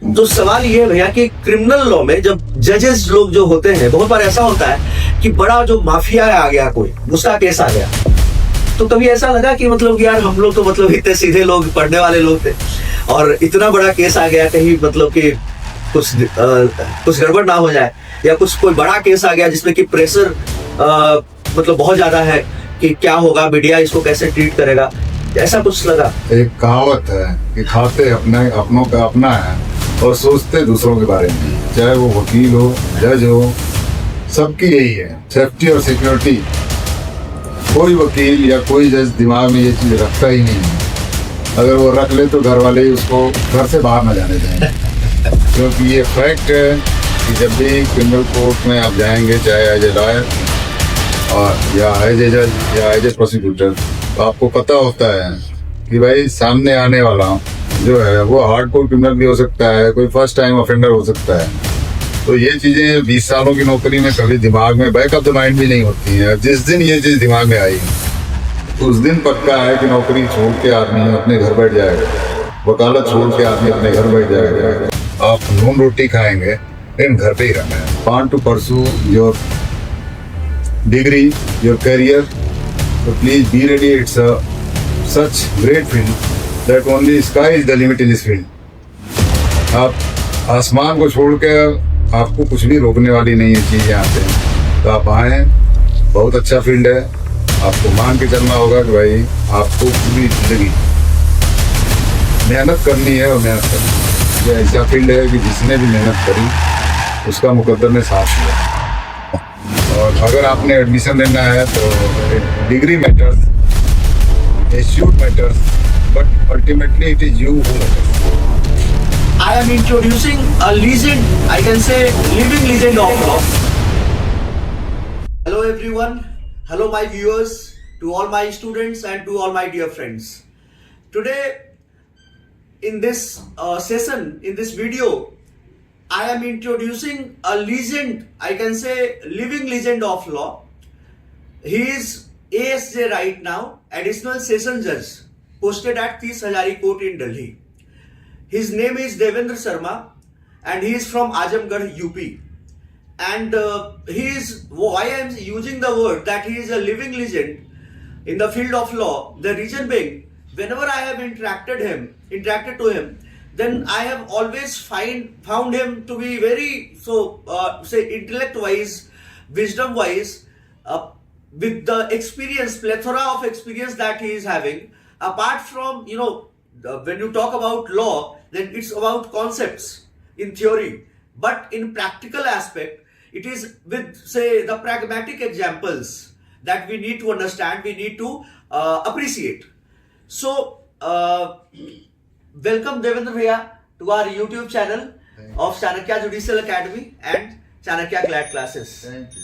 तो सवाल ये है भैया कि क्रिमिनल लॉ में जब जजेस लोग जो होते हैं, बहुत बार ऐसा होता है कि बड़ा जो माफिया आ गया, कोई उसका केस आ गया, तो कभी ऐसा लगा कि मतलब यार हम लोग तो मतलब इतने सीधे लोग, पढ़ने वाले लोग थे, और इतना बड़ा केस आ गया, कहीं मतलब कि कुछ गड़बड़ ना हो जाए, या कुछ कोई बड़ा केस आ गया जिसमें कि प्रेशर मतलब बहुत ज्यादा है कि क्या होगा, मीडिया इसको कैसे ट्रीट करेगा, ऐसा कुछ लगा? एक कहावत है कि खाते अपने अपनों का अपना है और सोचते दूसरों के बारे में। चाहे वो वकील हो, जज हो, सबकी यही है, सेफ्टी और सिक्योरिटी। कोई वकील या कोई जज दिमाग में ये चीज रखता ही नहीं है। अगर वो रख ले तो घर वाले ही उसको घर से बाहर न जाने देंगे। क्योंकि ये फैक्ट है कि जब भी क्रिमिनल कोर्ट में आप जाएंगे, चाहे एज ए लॉयर और या एज ए जज या एज ए प्रोसिक्यूटर, तो आपको पता होता है कि भाई सामने आने वाला जो है वो हार्डकोर क्रिमिनल भी हो सकता है, कोई फर्स्ट टाइम ऑफेंडर हो सकता है। तो ये चीज़ें 20 सालों की नौकरी में कभी दिमाग में बैक ऑफ द माइंड भी नहीं होती हैं। जिस दिन ये चीज़ दिमाग में आई उस दिन पक्का है कि नौकरी छोड़ के आदमी अपने घर बैठ जाएगा, वकालत छोड़ के आदमी अपने घर बैठ जाएगा। आप नून रोटी खाएंगे लेकिन घर पे ही रहना है। Want to pursue your degree, your career, तो please be ready. It's a such great field that only sky is the limit in this field. आप आसमान को छोड़ के आपको कुछ भी रोकने वाली नहीं है चीज़ यहाँ पे, तो आप आए। बहुत अच्छा फील्ड है, आपको मान के चलना होगा कि भाई आपको पूरी जिंदगी मेहनत करनी है और मेहनत करनी। ये ऐसा फील्ड है कि जिसने भी मेहनत करी उसका मुकद्दर ने साथ दिया। और अगर आपने एडमिशन लेना है तो degree matters, institute matters, but ultimately it is you who matters. I am introducing a legend, I can say living legend of law. Hello everyone, hello my viewers, to all my students and to all my dear friends. Today in this session, in this video, I am introducing a legend, I can say living legend of law. He is ASJ right now, Additional Session Judge, posted at 30 Hazari Court in Delhi. His name is Devendra Sharma and he is from Azamgarh, UP. And he is, why I am using the word that he is a living legend in the field of law, the reason being, whenever I have interacted to him, then I have always found him to be very, say intellect wise, wisdom wise, with the experience, plethora of experience that he is having. Apart from, when you talk about law, then it's about concepts in theory, but in practical aspect, it is with, say, the pragmatic examples that we need to understand, we need to appreciate. So, welcome Devendra Bhaiya to our YouTube channel of Chanakya Judicial Academy and Chanakya Glad Classes. Thank you.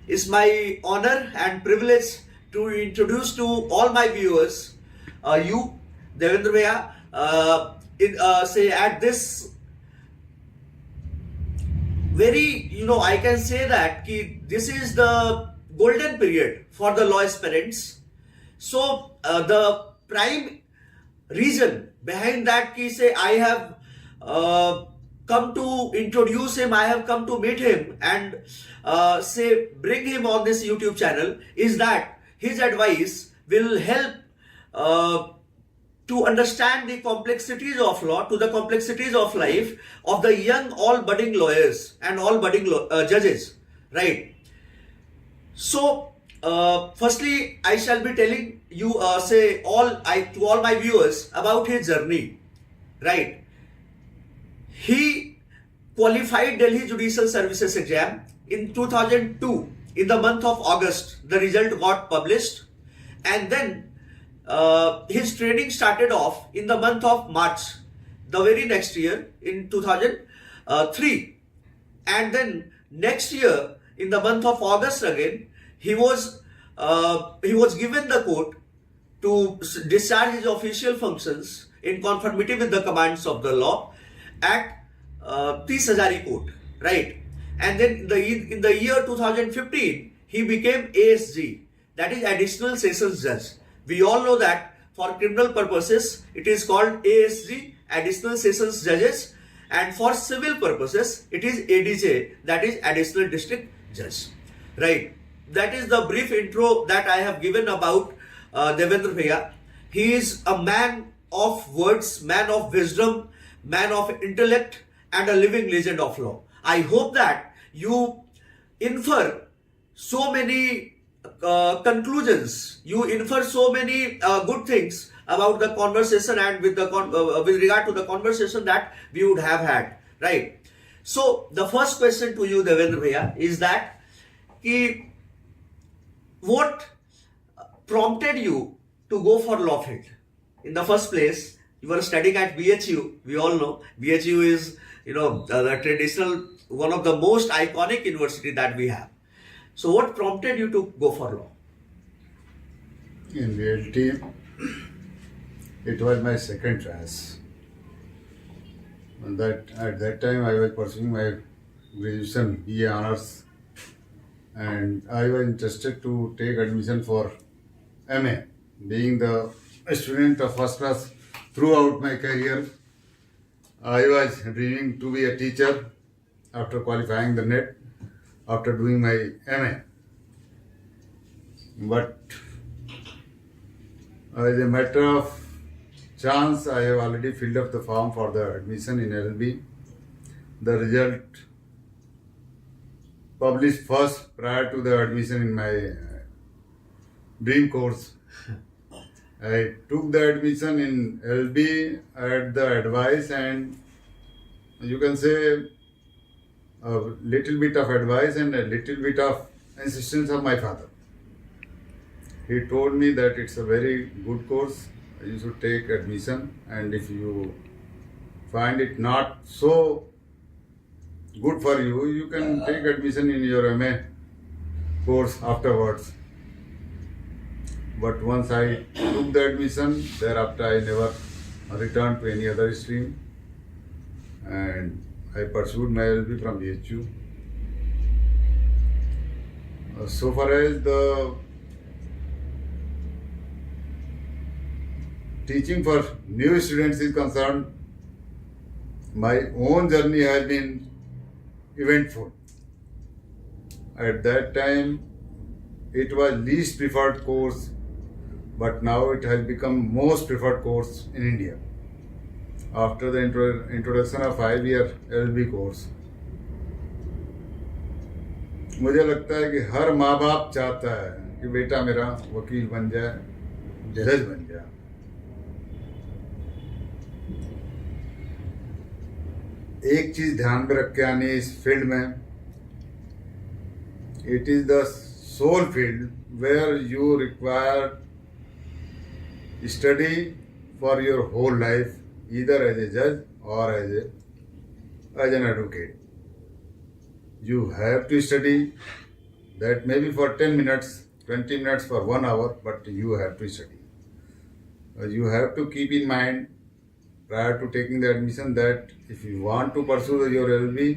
It's my honor and privilege to introduce to all my viewers, you, Devendra Bhaiya, say at this very, I can say that this is the golden period for the law aspirants. So the prime reason behind that say I have come to introduce him, I have come to meet him and say bring him on this YouTube channel is that his advice will help to understand the complexities of law, to the complexities of life of the young, all budding lawyers and all budding judges, right? So, firstly, I shall be telling you, to all my viewers about his journey, right? He qualified Delhi Judicial Services exam in 2002. In the month of August, the result got published, and then his training started off in the month of March, the very next year in 2003, and then next year in the month of August again he was given the court to discharge his official functions in conformity with the commands of the law at 30 Hazari Court, right? And then in the year 2015 he became ASG, that is Additional Sessions Judge. We all know that for criminal purposes it is called ASG, Additional Sessions Judges, and for civil purposes, it is ADJ, that is Additional District Judge. Right. That is the brief intro that I have given about Devendra Bhaiya. He is a man of words, man of wisdom, man of intellect, and a living legend of law. I hope that you infer so many conclusions, you infer so many good things about the conversation and with regard to the conversation that we would have had, right? So the first question to you, Devendra Bhaiya, is that what prompted you to go for law field? In the first place, you were studying at BHU. We all know BHU is, the traditional, one of the most iconic university that we have. So what prompted you to go for law? In reality, it was my second choice. At that time, I was pursuing my graduation BA honors, and I was interested to take admission for MA. Being the student of first class throughout my career, I was dreaming to be a teacher after qualifying the NET, after doing my MA. But as a matter of chance, I have already filled up the form for the admission in LLB. The result published first prior to the admission in my dream course. I took the admission in LLB at the advice, and you can say a little bit of advice and a little bit of insistence of my father. He told me that it's a very good course, you should take admission, and if you find it not so good for you, you can take admission in your MA course afterwards. But once I took the admission, thereafter I never returned to any other stream, and I pursued my LLB from BHU. So far as the teaching for new students is concerned, my own journey has been eventful. At that time, it was least preferred course, but now it has become most preferred course in India. After the introduction of 5-year LLB course, मुझे लगता है कि हर माँ बाप चाहता है कि बेटा मेरा वकील बन जाए, जज बन जाए. एक चीज ध्यान में रख के आनी है इस फील्ड में, it is the sole field where you require study for your whole life, either as a जज और as an advocate. You have to study. That may be for 10 minutes, 20 minutes, for 1 hour, but you have to study. You have to keep in mind prior to taking the admission that if you want to pursue your LLB,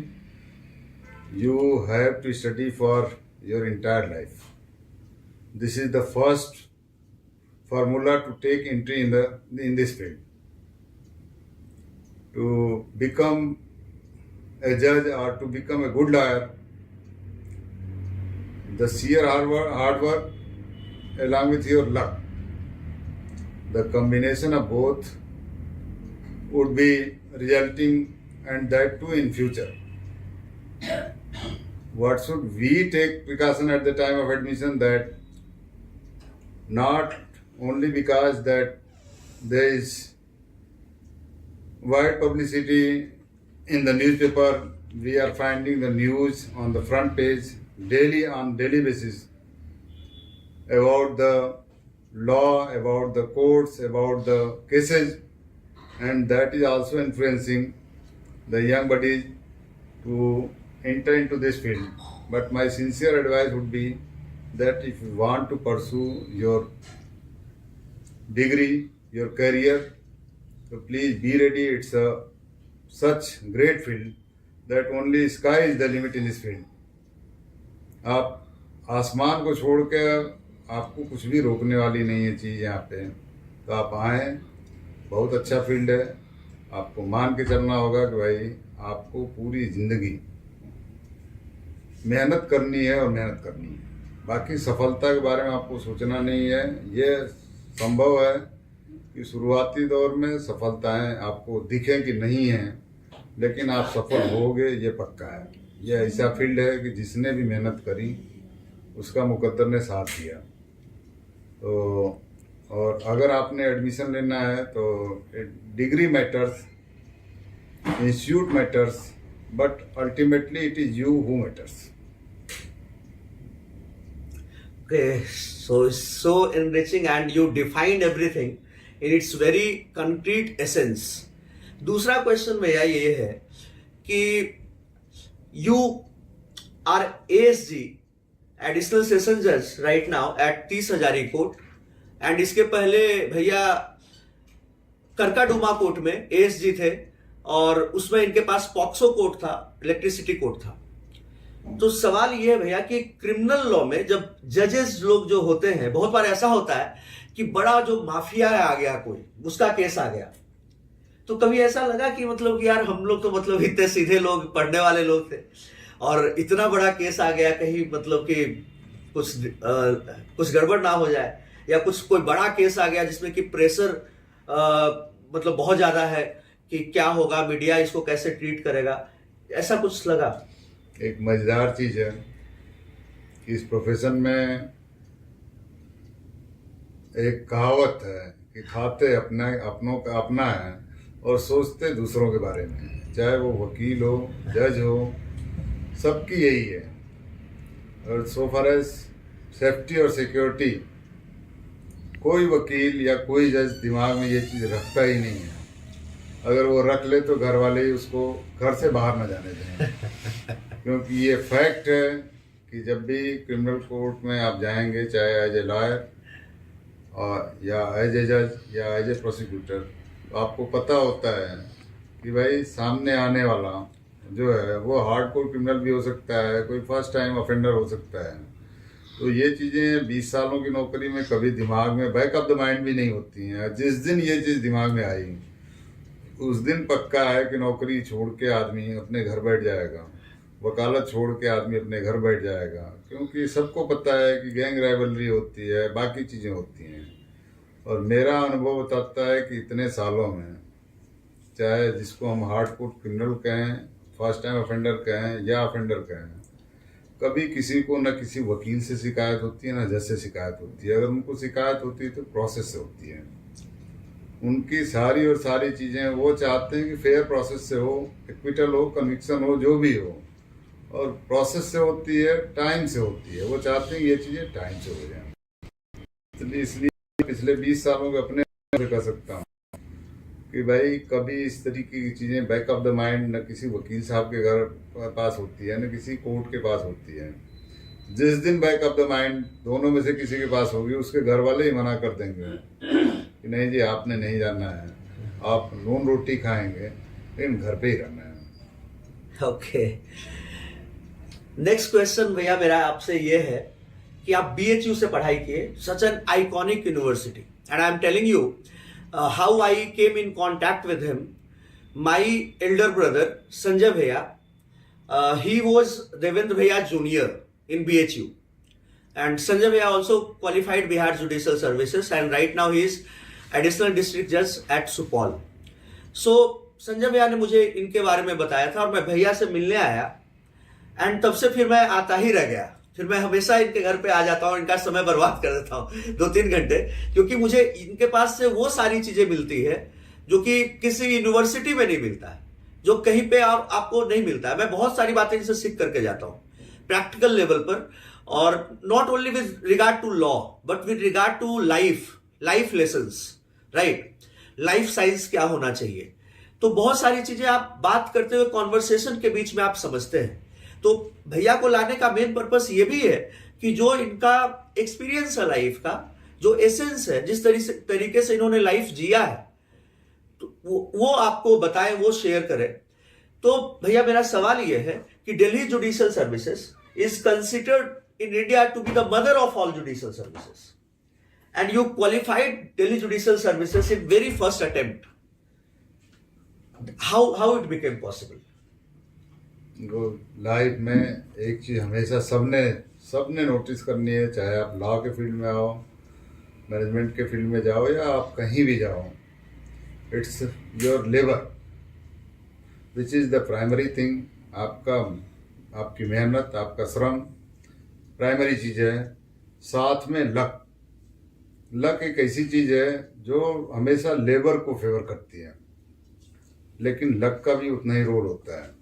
you have to study for your entire life. This is the first formula to take entry in this field. To become a judge or to become a good lawyer, the sheer hard work along with your luck, the combination of both would be resulting, and that too in future. What should we take precaution at the time of admission? That not only because that there is wide publicity in the newspaper, we are finding the news on the front page on daily basis about the law, about the courts, about the cases, and that is also influencing the young buddies to enter into this field. But my sincere advice would be that if you want to pursue your degree, your career, so please be ready. It's such great field that only sky is the limit in this field. आप आसमान को छोड़ के आपको कुछ भी रोकने वाली नहीं है चीज़ यहाँ पे, तो आप आएँ. बहुत अच्छा फील्ड है, आपको मान के चलना होगा कि भाई आपको पूरी जिंदगी मेहनत करनी है और मेहनत करनी है। बाकी सफलता के बारे में आपको सोचना नहीं है। ये संभव है कि शुरुआती दौर में सफलताएं आपको दिखें कि नहीं हैं, लेकिन आप सफल होगे, ये पक्का है। ये ऐसा फील्ड है कि जिसने भी मेहनत करी उसका मुकद्दर ने साथ दिया। तो और अगर आपने एडमिशन लेना है तो degree matters, institute matters, but ultimately it is you who matters. Okay, so it's so enriching and you defined everything in its very concrete essence. दूसरा क्वेश्चन भैया ये है कि you are ASG additional session जज right now at 30 Hazari court, and इसके पहले भैया करकाडुमा court में एएसजी थे और उसमें इनके पास पॉक्सो कोर्ट था, इलेक्ट्रिसिटी कोर्ट था। तो सवाल ये है भैया कि क्रिमिनल लॉ में जब जजेस लोग जो होते हैं, बहुत बार ऐसा होता है कि बड़ा जो माफिया आ गया कोई, उसका केस आ गया, तो कभी ऐसा लगा कि मतलब कि यार हम लोग तो मतलब इतने सीधे लोग, पढ़ने वाले लोग थे और इतना बड़ा केस आ गया, कहीं मतलब कि कुछ गड़बड़ ना हो जाए, या कुछ कोई बड़ा केस आ गया जिसमें कि प्रेशर मतलब बहुत ज्यादा है कि क्या होगा, मीडिया इसको कैसे ट्रीट करेगा, ऐसा कुछ लगा? एक मजेदार चीज है कि इस प्रोफेशन में एक कहावत है कि खाते अपनों का अपना है और सोचते दूसरों के बारे में। चाहे वो वकील हो, जज हो, सबकी यही है। और सो फार एज सेफ्टी और सिक्योरिटी, कोई वकील या कोई जज दिमाग में ये चीज़ रखता ही नहीं है। अगर वो रख ले तो घर वाले ही उसको घर से बाहर न जाने दें। क्योंकि ये फैक्ट है कि जब भी क्रिमिनल कोर्ट में आप जाएंगे, चाहे एज ए लॉयर और या एज ए जज या एज ए प्रोसिक्यूटर, तो आपको पता होता है कि भाई सामने आने वाला जो है वो हार्डकोर क्रिमिनल भी हो सकता है, कोई फर्स्ट टाइम ऑफेंडर हो सकता है। तो ये चीज़ें 20 सालों की नौकरी में कभी दिमाग में बैक ऑफ द माइंड भी नहीं होती हैं। जिस दिन ये चीज़ दिमाग में आई उस दिन पक्का है कि नौकरी छोड़ के आदमी अपने घर बैठ जाएगा, वकालत छोड़ के आदमी अपने घर बैठ जाएगा। क्योंकि सबको पता है कि गैंग राइवलरी होती है, बाकी चीज़ें होती हैं। और मेरा अनुभव बताता है कि इतने सालों में, चाहे जिसको हम हार्डकोर क्रिमिनल कहें, फर्स्ट टाइम ऑफेंडर कहें या ऑफेंडर कहें, कभी किसी को न किसी वकील से शिकायत होती है, न जज से शिकायत होती है। अगर उनको शिकायत होती है तो प्रोसेस से होती है। उनकी सारी और सारी चीज़ें वो चाहते हैं कि फेयर प्रोसेस से हो, एक्विटल हो, कन्विक्शन हो, जो भी हो। और प्रोसेस से होती है, टाइम से होती है। वो चाहते हैं ये चीज़ें टाइम से हो जाए। इसलिए पिछले 20 सालों के अपने कह सकता हूँ कि भाई कभी इस तरीके की चीज़ें बैक ऑफ द माइंड न किसी वकील साहब के घर पास होती है, न किसी कोर्ट के पास होती है। जिस दिन बैक ऑफ द माइंड दोनों में से किसी के पास होगी, उसके घर वाले ही मना कर देंगे कि नहीं जी आपने नहीं जाना है, आप नून रोटी खाएंगे लेकिन घर पे ही रहना है। ओके, नेक्स्ट क्वेश्चन भैया मेरा आपसे ये है कि आप BHU से पढ़ाई किए, such an iconic university, and I am telling you how I came in contact with him. My elder brother Sanjay भैया, he was Devendra Bhaiya Junior in BHU, and Sanjay Bhaiya also qualified Bihar Judicial Services, and right now he is additional district judge at Supol. So Sanjay भैया ने मुझे इनके बारे में बताया था और मैं भैया से मिलने आया, एंड तब से फिर मैं आता ही रह गया। फिर मैं हमेशा इनके घर पे आ जाता हूँ, इनका समय बर्बाद कर देता हूँ 2-3 घंटे, क्योंकि मुझे इनके पास से वो सारी चीजें मिलती है जो कि किसी यूनिवर्सिटी में नहीं मिलता है, जो कहीं पे आपको नहीं मिलता है। मैं बहुत सारी बातें इनसे सीख करके जाता हूँ प्रैक्टिकल लेवल पर, और not only with regard to law but with regard to life lessons, right? Life science क्या होना चाहिए, तो बहुत सारी चीजें आप बात करते हुए कॉन्वर्सेशन के बीच में आप समझते हैं। तो भैया को लाने का मेन पर्पस ये भी है कि जो इनका एक्सपीरियंस है लाइफ का, जो एसेंस है, जिस तरीके से इन्होंने लाइफ जिया है, तो वो आपको बताए, वो शेयर करें। तो भैया मेरा सवाल ये है कि Delhi judicial services is considered in India to be the mother of all judicial services, and you qualified Delhi judicial services in very first attempt. how it became possible? वो लाइफ में एक चीज हमेशा सबने नोटिस करनी है, चाहे आप लॉ के फील्ड में आओ, मैनेजमेंट के फील्ड में जाओ, या आप कहीं भी जाओ, it's your labour which is the primary thing. आपकी मेहनत, आपका श्रम प्राइमरी चीज़ है। साथ में लक एक ऐसी चीज़ है जो हमेशा लेबर को फेवर करती है, लेकिन लक का भी उतना ही रोल होता है।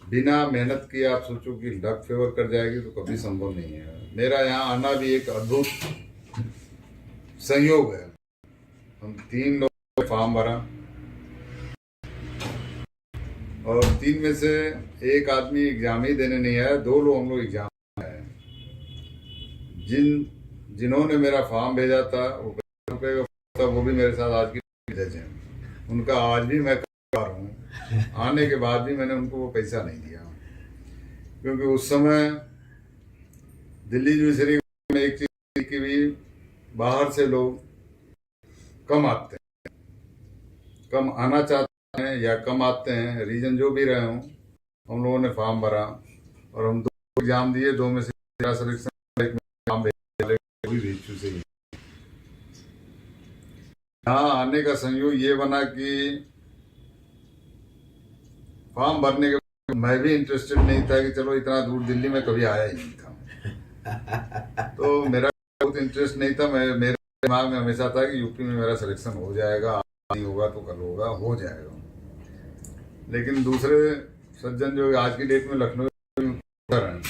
बिना मेहनत किए आप सोचो कि लक फेवर कर जाएगी तो कभी संभव नहीं है। मेरा यहाँ आना भी एक अद्भुत संयोग है। हम 3 लोग फॉर्म भरा और 3 में से एक आदमी एग्जाम ही देने नहीं आया, 2 लोग हम लोग एग्जाम आए। जिन्होंने मेरा फॉर्म भेजा था वो भी मेरे साथ आज की जज हैं। उनका आज भी मैं कर हूँ, आने के बाद भी मैंने उनको वो पैसा नहीं दिया, क्योंकि उस समय दिल्ली जुडिशरी में एक चीज की भी बाहर से लोग कम आते हैं, कम आना चाहते हैं या कम आते हैं, रीजन जो भी रहे हों। हम लोगों ने फॉर्म भरा और हम 2 एग्जाम दिए, 2 में से मेरा सिलेक्शन, एक में फॉर्म भेज से। यहाँ आने का संयोग ये बना कि फॉर्म भरने के बाद मैं भी इंटरेस्टेड नहीं था कि चलो इतना दूर दिल्ली में कभी आया ही नहीं था। तो मेरा बहुत इंटरेस्ट नहीं था। मेरे दिमाग में हमेशा था कि यूपी में मेरा सिलेक्शन हो जाएगा, नहीं होगा तो कल होगा, हो जाएगा। लेकिन दूसरे सज्जन जो आज की डेट में लखनऊ हैं,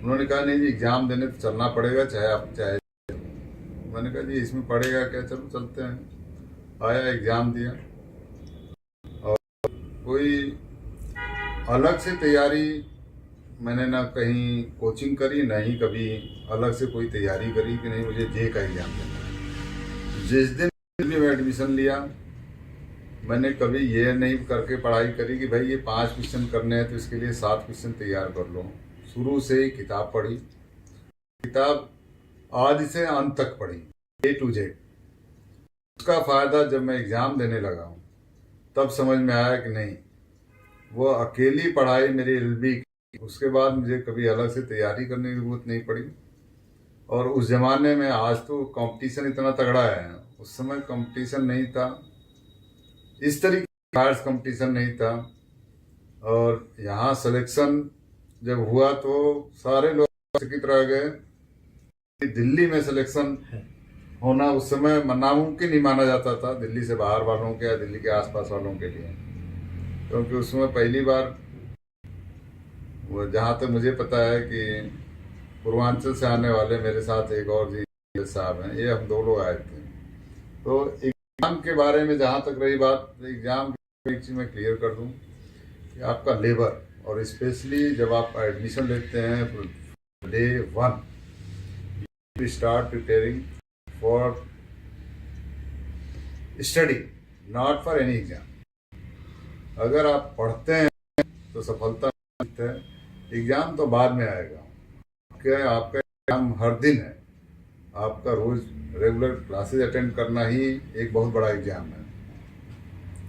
उन्होंने कहा नहीं जी एग्जाम देने तो चलना पड़ेगा, चाहे आप चाहे। मैंने कहा जी इसमें पड़ेगा क्या, चलो चलते हैं। आया, एग्जाम दिया और कोई अलग से तैयारी मैंने ना कहीं कोचिंग करी, ना ही कभी अलग से कोई तैयारी करी कि नहीं मुझे जे का एग्जाम देना है। जिस दिन मैं एडमिशन लिया, मैंने कभी ये नहीं करके पढ़ाई करी कि भाई ये 5 क्वेश्चन करने हैं तो इसके लिए 7 क्वेश्चन तैयार कर लो। शुरू से ही किताब पढ़ी, किताब आदि से अंत तक पढ़ी, A to Z। उसका फायदा जब मैं एग्जाम देने लगा हूँ तब समझ में आया कि नहीं, वो अकेली पढ़ाई मेरी एलबी की, उसके बाद मुझे कभी अलग से तैयारी करने की जरूरत नहीं पड़ी। और उस जमाने में, आज तो कंपटीशन इतना तगड़ा है, उस समय कंपटीशन नहीं था, इस तरीके का कंपटीशन नहीं था। और यहाँ सिलेक्शन जब हुआ तो सारे लोग चकित रह गए। दिल्ली में सिलेक्शन होना उस समय नामुमकिन ही माना जाता था, दिल्ली से बाहर वालों के या दिल्ली के आसपास वालों के लिए, क्योंकि उसमें पहली बार वो, जहाँ तक मुझे पता है कि पूर्वांचल से आने वाले मेरे साथ एक और जी साहब हैं, ये हम 2 लोग आए थे। तो एग्जाम के बारे में जहाँ तक रही बात, एग्जाम की एक चीज़ मैं क्लियर कर दूँ कि आपका लेबर, और स्पेशली जब आप एडमिशन लेते हैं day 1 you start preparing for study, not for any exam. अगर आप पढ़ते हैं तो सफलता मिलती है, एग्जाम तो बाद में आएगा। क्या आपका एग्जाम हर दिन है, आपका रोज रेगुलर क्लासेस अटेंड करना ही एक बहुत बड़ा एग्जाम है।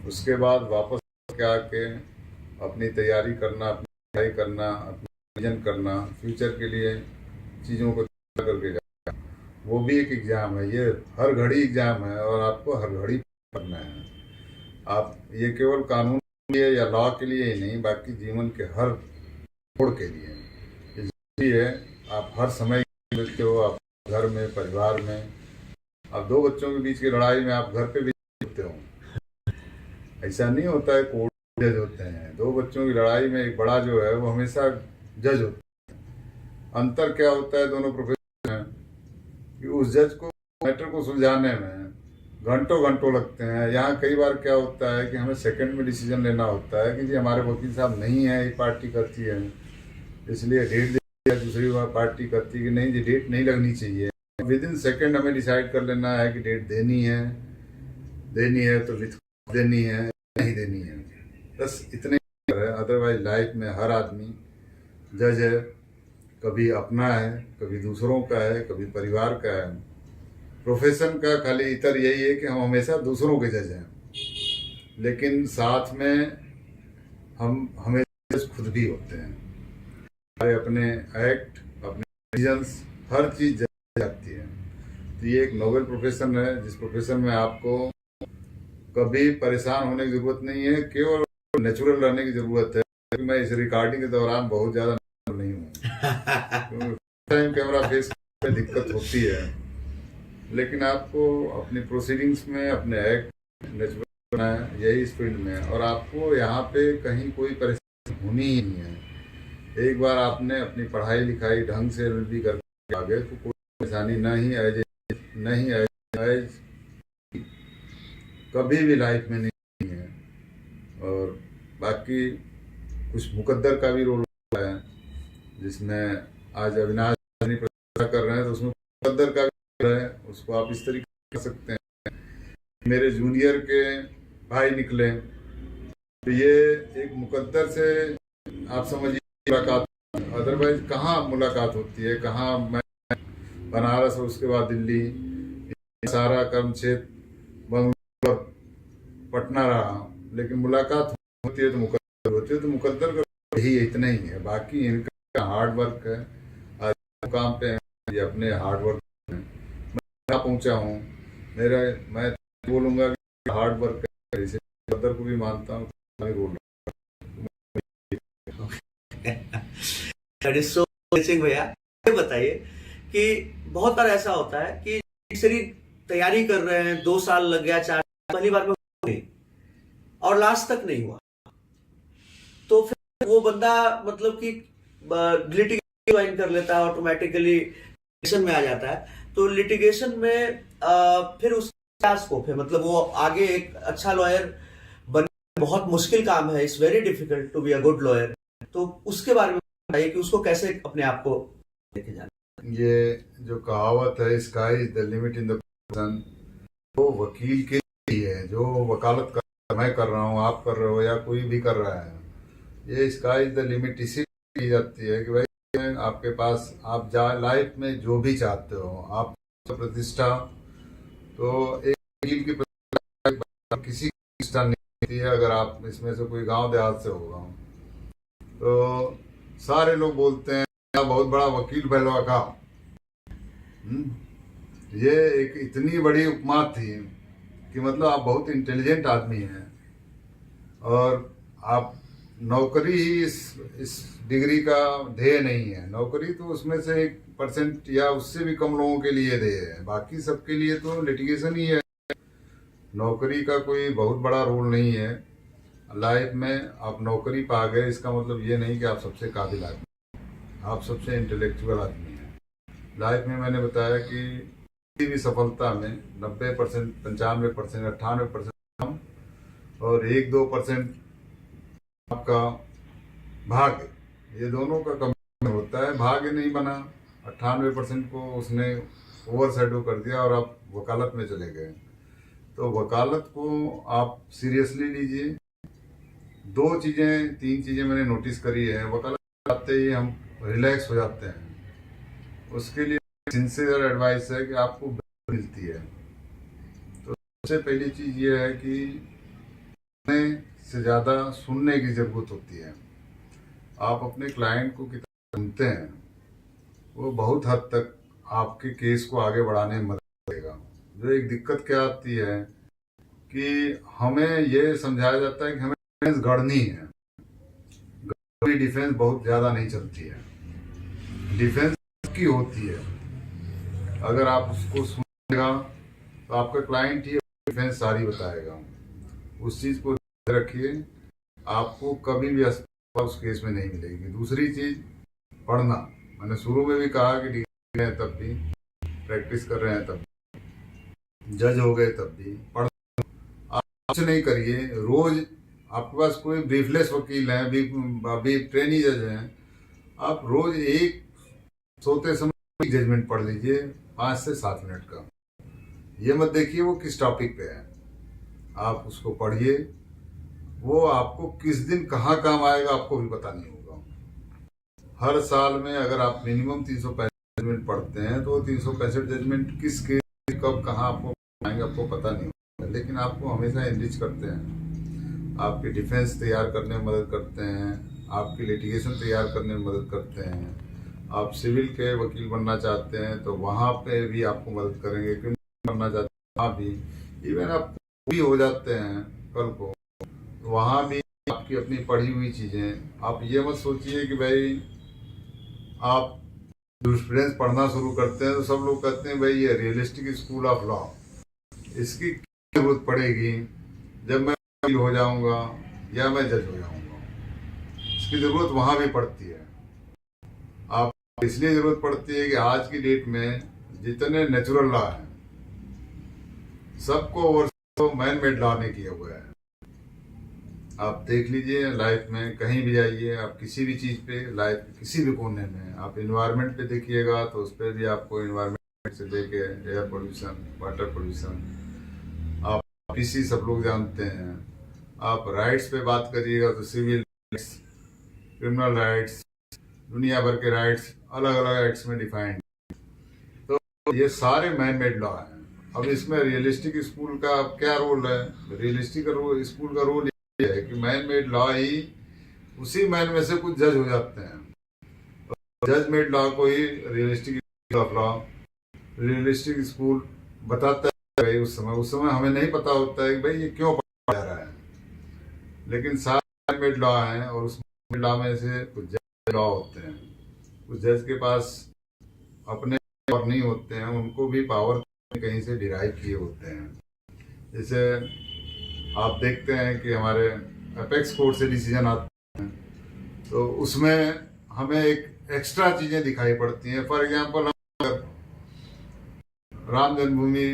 उसके बाद वापस के आके अपनी तैयारी करना, अपनी पढ़ाई करना, अपना विजन करना, फ्यूचर के लिए चीज़ों को करके जाना, वो भी एक एग्जाम है। ये हर घड़ी एग्जाम है और आपको हर घड़ी पढ़ना है। आप ये केवल कानून के लिए या लॉ के लिए ही नहीं, बाकी जीवन के हर मोड़ के लिए इसलिए आप हर समय मिलते हो। आप घर में, परिवार में, आप 2 बच्चों के बीच की लड़ाई में आप घर पे भी होते हो। ऐसा नहीं होता है कोर्ट जज होते हैं, 2 बच्चों की लड़ाई में एक बड़ा जो है वो हमेशा जज होता है। अंतर क्या होता है दोनों प्रोफेशन में कि उस जज को मैटर को सुलझाने में घंटों लगते हैं। यहाँ कई बार क्या होता है कि हमें सेकंड में डिसीजन लेना होता है कि जी हमारे वकील साहब नहीं है, एक पार्टी करती है इसलिए डेट दे, दूसरी पार्टी करती है कि नहीं जी डेट नहीं लगनी चाहिए। विद इन सेकेंड हमें डिसाइड कर लेना है कि डेट देनी है तो विथ देनी है, नहीं देनी है, बस इतने है। अदरवाइज लाइफ में हर आदमी जज है, कभी अपना है, कभी दूसरों का है, कभी परिवार का है। प्रोफेशन का खाली इतर यही है कि हम हमेशा दूसरों के जज हैं। लेकिन साथ में हम हमेशा खुद भी होते हैं। हमारे अपने एक्ट, अपने डिसीजंस, हर चीज जाती है। तो ये एक नोबल प्रोफेशन है, जिस प्रोफेशन में आपको कभी परेशान होने की जरूरत नहीं है, केवल नेचुरल रहने की जरूरत है। क्योंकि मैं इस रिकॉर्डिंग के दौरान बहुत ज्यादा नहीं हूँ, टाइम कैमरा फेस में दिक्कत होती है, लेकिन आपको अपनी प्रोसीडिंग्स में अपने एक्ट नेचुरल होना है, यही इस फील्ड में है। और आपको यहाँ पे कहीं कोई परेशानी होनी ही नहीं है। एक बार आपने अपनी पढ़ाई लिखाई ढंग से भी करके आ गए तो कोई परेशानी नहीं आए कभी भी लाइफ में नहीं है। और बाकी कुछ मुकद्दर का भी रोल है, जिसमें आज अविनाश कर रहे हैं तो उसमें मुकद्दर का भी रोल है। उसको आप इस तरीके कर सकते हैं, मेरे जूनियर के भाई निकले तो ये एक मुकद्दर से आप समझिए मुलाकात, अदरवाइज कहाँ मुलाकात होती है, कहाँ मैं बनारस और उसके बाद दिल्ली, सारा कर्म क्षेत्र बंगलोर पटना रहा, लेकिन मुलाकात होती है तो मुकद्दर होती है। तो मुकद्दर का यही इतना ही है, बाकी इनका हार्ड वर्क है। आज मुकाम पे है, ये अपने हार्ड वर्क है। मैं यहाँ पहुँचा हूँ, मैं बोलूँगा कि हार्ड वर्क है, इसे मुकद्दर को भी मानता हूँ, मैं बोल भैया ये बताइए कि बहुत बार ऐसा होता है कि सीरी तैयारी कर रहे हैं, 2 साल लग गया, 4 पहली बार में नहीं और लास्ट तक नहीं हुआ, तो फिर वो बंदा मतलब कि लिटिगेशन ज्वाइन कर लेता है, ऑटोमेटिकली लिटिगेशन में आ जाता है। तो लिटिगेशन में फिर उस स्कोप है, मतलब वो आगे एक अच्छा लॉयर बनना बहुत मुश्किल काम है। It's very difficult to be a good lawyer. तो उसके बारे में बताइए कि उसको कैसे अपने आप को लेके जाना। ये जो कहावत है, sky is the limit in the profession, वो वकील के लिए है। जो वकालत मैं कर रहा हूँ, आप कर रहे हो, या कोई भी कर रहा है, ये स्काई इज द लिमिट इसीलिए की जाती है कि भाई आपके पास आप लाइफ में जो भी चाहते हो, आप प्रतिष्ठा, तो एक वकील की प्रतिष्ठा किसी की प्रतिष्ठा नहीं होती है। अगर आप इसमें से कोई गांव देहात से होगा तो सारे लोग बोलते हैं बहुत बड़ा वकील पहलवा का। ये एक इतनी बड़ी उपमा थी कि मतलब आप बहुत इंटेलिजेंट आदमी हैं और आप नौकरी ही इस डिग्री का ध्येय नहीं है। नौकरी तो उसमें से 1% या उससे भी कम लोगों के लिए ध्येय है, बाकी सबके लिए तो लिटिगेशन ही है। नौकरी का कोई बहुत बड़ा रोल नहीं है लाइफ में। आप नौकरी पा गए इसका मतलब ये नहीं कि आप सबसे काबिल आदमी, आप सबसे इंटेलेक्चुअल आदमी हैं। लाइफ में मैंने बताया कि किसी भी सफलता में 90%, 95%, 98% हम और 1-2% आपका भाग्य, ये दोनों का कम होता है। भाग्य नहीं बना, 98% को उसने ओवरशैडो कर दिया और आप वकालत में चले गए। तो वकालत को आप सीरियसली लीजिए। 3 चीजें मैंने नोटिस करी है। वकालत आते ही हम रिलैक्स हो जाते हैं, उसके लिए सिंसियर एडवाइस है कि आपको मिलती है। तो सबसे पहली चीज ये है कि सुनने से ज़्यादा सुनने की ज़रूरत होती है। आप अपने क्लाइंट को कितना सुनते हैं, वो बहुत हद तक आपके केस को आगे बढ़ाने में मदद करेगा। जो एक दिक्कत क्या आती है कि हमें ये समझाया जाता है कि हमें डिफेंस गढ़नी है। डिफेंस बहुत ज़्यादा नहीं चलती है, डिफेंस की होती है। अगर आप उसको सुनेगा तो आपका क्लाइंट ही डिफेंस सारी बताएगा। उस चीज़ को रखिए, आपको कभी भी उस केस में नहीं मिलेगी। दूसरी चीज़ पढ़ना, मैंने शुरू में भी कहा कि डिग्री है तब भी, प्रैक्टिस कर रहे हैं तब भी, जज हो गए तब भी पढ़ना। आप कुछ नहीं करिए, रोज आपके पास कोई ब्रीफलेस वकील हैं, अभी ट्रेनी जज हैं, आप रोज एक सोते समय जजमेंट पढ़ लीजिए 5 से 7 मिनट का। ये मत देखिए वो किस टॉपिक पे है, आप उसको पढ़िए। वो आपको किस दिन कहाँ काम आएगा आपको भी पता नहीं होगा। हर साल में अगर आप मिनिमम 365 जजमेंट पढ़ते हैं तो 365 जजमेंट किस केस कब कहाँ आपको आएंगे आपको पता नहीं होगा, लेकिन आपको हमेशा एनरिच करते हैं। आपकी डिफेंस तैयार करने में मदद करते हैं, आपकी लिटिगेशन तैयार करने में मदद करते हैं। आप सिविल के वकील बनना चाहते हैं तो वहाँ पे भी आपको मदद करेंगे, क्रिमिनल बनना चाहते हैं वहाँ भी, इवन आप भी हो जाते हैं कल को, वहाँ भी आपकी अपनी पढ़ी हुई चीज़ें। आप ये मत सोचिए कि भाई आप जूरिस्प्रूडेंस पढ़ना शुरू करते हैं तो सब लोग कहते हैं भाई ये रियलिस्टिक स्कूल ऑफ लॉ, इसकी क्या जरूरत पड़ेगी जब मैं वकील हो जाऊंगा या मैं जज हो जाऊंगा। इसकी ज़रूरत वहाँ भी पड़ती है। आप इसलिए ज़रूरत पड़ती है कि आज की डेट में जितने नेचुरल लॉ हैं सबको और मैन मेड लॉ ने किया हुआ है। आप देख लीजिए लाइफ में कहीं भी जाइए, आप किसी भी चीज़ पे, लाइफ किसी भी कोने में आप इन्वायरमेंट पे देखिएगा तो उस पर भी आपको इन्वायरमेंट से लेके एयर पोल्यूशन, वाटर पोल्यूशन, आप पीसी सब लोग जानते हैं। आप राइट्स पे बात करिएगा तो सिविल राइट्स, क्रिमिनल राइट्स, दुनिया भर के राइट्स अलग अलग एक्ट्स में डिफाइंड। तो ये सारे मैन मेड लॉ हैं। अब इसमें रियलिस्टिक स्कूल का क्या रोल है? रियलिस्टिक स्कूल का रोल ये है कि मैन मेड लॉ ही उसी मैन में से कुछ जज हो जाते हैं। जज मेड लॉ को ही realistic of law, realistic school बताता है। भाई उस समय हमें नहीं पता होता है कि भाई ये क्यों पढ़ा जा रहा है, लेकिन सारे मैन मेड लॉ हैं और उस लॉ में से कुछ जज लॉ होते हैं। उस जज के पास अपने पावर नहीं होते हैं, उनको भी पावर कहीं से डिराइव किए होते हैं। जैसे आप देखते हैं कि हमारे अपेक्स कोर्ट से डिसीजन आते हैं तो उसमें हमें एक एक्स्ट्रा चीज़ें दिखाई पड़ती हैं। फॉर एग्जांपल हम अगर राम जन्मभूमि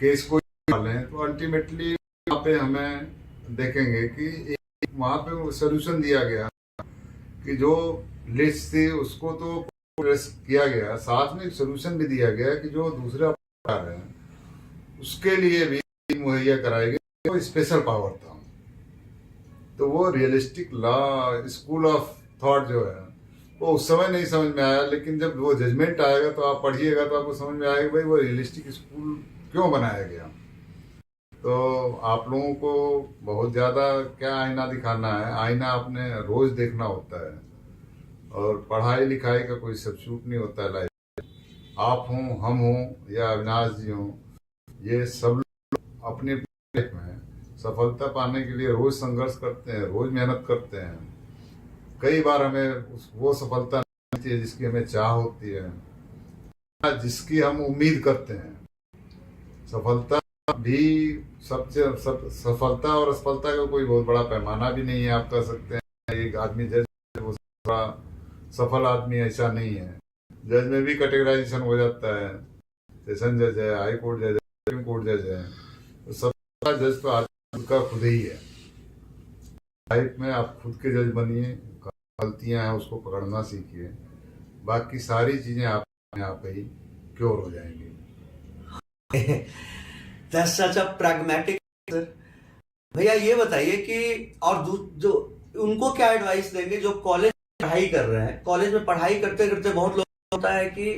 केस को लें तो अल्टीमेटली वहाँ पे हमें देखेंगे कि वहाँ पे सोल्यूशन दिया गया कि जो लिस्ट थी उसको तो प्रेस किया गया, साथ में एक सोल्यूशन भी दिया गया कि जो दूसरे अपराध हैं उसके लिए भी मुहैया कराई गई, तो स्पेशल पावर था। तो वो realistic law school of thought जो है वो उस समय नहीं समझ में आया, लेकिन जब वो जजमेंट आएगा तो आप पढ़िएगा तो आपको समझ में आएगा भाई वो रियलिस्टिक स्कूल क्यों बनाया गया। तो आप लोगों को बहुत ज़्यादा क्या आईना दिखाना है, आईना आपने रोज़ देखना होता है और पढ़ाई लिखाई का कोई सब्स्टिट्यूट नहीं होता है लाइफ। आप हों, हम हों या अविनाश जी हों, ये सब लोग अपने लाइफ में सफलता पाने के लिए रोज संघर्ष करते हैं, रोज मेहनत करते हैं। कई बार हमें वो सफलता नहीं मिलती है जिसकी हमें चाह होती है, जिसकी हम उम्मीद करते हैं। सफलता भी सफलता और असफलता का कोई बहुत बड़ा पैमाना भी नहीं है। आप कह सकते हैं एक आदमी जज वो सफल आदमी, ऐसा नहीं है। जज में भी कैटेगराइजेशन हो जाता है, सेशन जज है, हाई कोर्ट जज है, सुप्रीम कोर्ट जज है। तो सबका जज तो आदमी का खुद ही है। लाइफ में आप खुद के जज बनिए, गलतियां हैं उसको पकड़ना सीखिए, बाकी सारी चीजें आप ही क्योर हो जाएंगी। That's such a pragmatic answer. भैया ये बताइए कि और जो उनको क्या एडवाइस देंगे जो कॉलेज में पढ़ाई कर रहे हैं? कॉलेज में पढ़ाई करते करते बहुत लोग होता है कि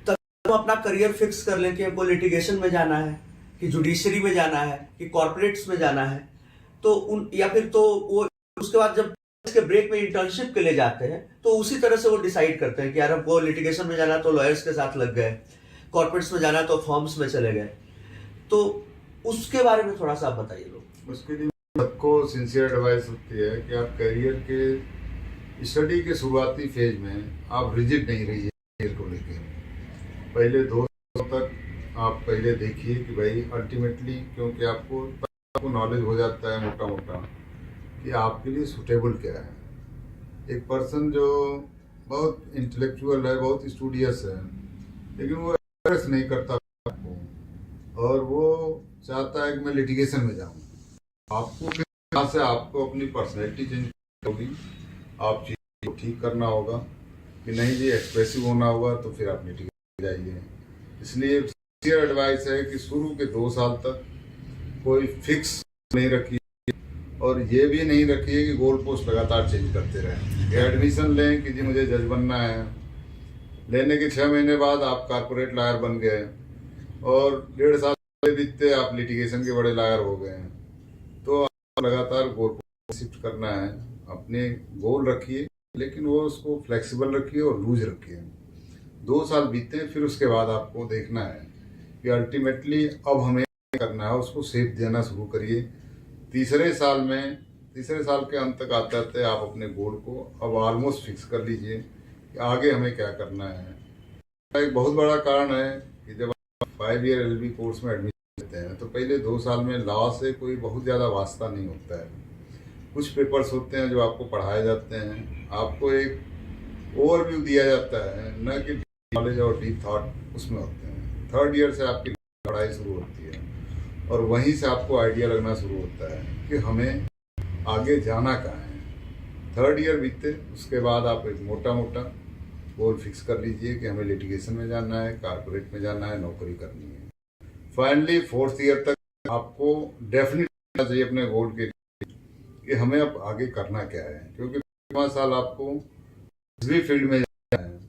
तब अपना करियर फिक्स कर लें कि हमको लिटिगेशन में जाना है, कि जुडिशरी में जाना है, कि कॉर्पोरेट्स में जाना है। तो या फिर तो वो उसके बाद जब इसके ब्रेक में इंटर्नशिप के लिए जाते हैं तो उसी तरह से वो डिसाइड करते हैं कि यार हमको लिटिगेशन में जाना तो लॉयर्स के साथ लग गए, कॉर्पोरेट्स में जाना तो फर्म्स में चले गए। तो उसके बारे में थोड़ा सा आप बताइए लोग। उसके लिए सबको सिंसियर एडवाइस होती है कि आप करियर के स्टडी के शुरुआती फेज में आप रिजिड नहीं रहिए करियर को लेकर। पहले 2 साल तक आप पहले देखिए कि भाई अल्टीमेटली, क्योंकि आपको नॉलेज हो जाता है मोटा मोटा कि आपके लिए सूटेबल क्या है। एक पर्सन जो बहुत इंटेलेक्चुअल है, बहुत स्टूडियस है, लेकिन वो एक्सप्रेस नहीं करता आपको और वो चाहता है कि मैं लिटिगेशन में जाऊँ। आपको फिर यहाँ से आपको अपनी पर्सनैलिटी चेंज होगी, आप चीज़ को ठीक करना होगा कि नहीं जी एक्सप्रेसिव होना होगा, तो फिर आप लिटिगेशन जाइए। इसलिए सिंसियर एडवाइस है कि शुरू के 2 साल तक कोई फिक्स नहीं रखिए और ये भी नहीं रखिए कि गोल पोस्ट लगातार चेंज करते रहें। एडमिशन लें कि जी मुझे जज बनना है, लेने के 6 महीने बाद आप कारपोरेट लॉयर बन गए और 1.5 साल बीतते आप लिटिगेशन के बड़े लॉयर हो गए हैं। तो लगातार गोल को शिफ्ट करना है। अपने गोल रखिए, लेकिन वो उसको फ्लेक्सिबल रखिए और लूज रखिए। 2 साल बीते, फिर उसके बाद आपको देखना है कि अल्टीमेटली अब हमें करना है, उसको शेप देना शुरू करिए। तीसरे साल के अंत तक आते आते आप अपने गोल को अब ऑलमोस्ट फिक्स कर लीजिए कि आगे हमें क्या करना है। एक बहुत बड़ा कारण है कि जब आप 5 ईयर LLB कोर्स में एडमिशन लेते हैं तो पहले 2 साल में लॉ से कोई बहुत ज़्यादा वास्ता नहीं होता है। कुछ पेपर्स होते हैं जो आपको पढ़ाए जाते हैं, आपको एक ओवरव्यू दिया जाता है, न कि नॉलेज और डीप थॉट उसमें होते हैं। 3rd ईयर से आपकी पढ़ाई शुरू होती है और वहीं से आपको आइडिया लगना शुरू होता है कि हमें आगे जाना कहाँ है। 3rd ईयर बीते, उसके बाद आप एक मोटा मोटा गोल फिक्स कर लीजिए कि हमें लिटिगेशन में जाना है, कारपोरेट में जाना है, नौकरी करनी है। फाइनली 4th ईयर तक आपको डेफिनेट करना चाहिए अपने गोल के लिए कि हमें अब आगे करना क्या है, क्योंकि 5 साल आपको जिस भी फील्ड में जाना है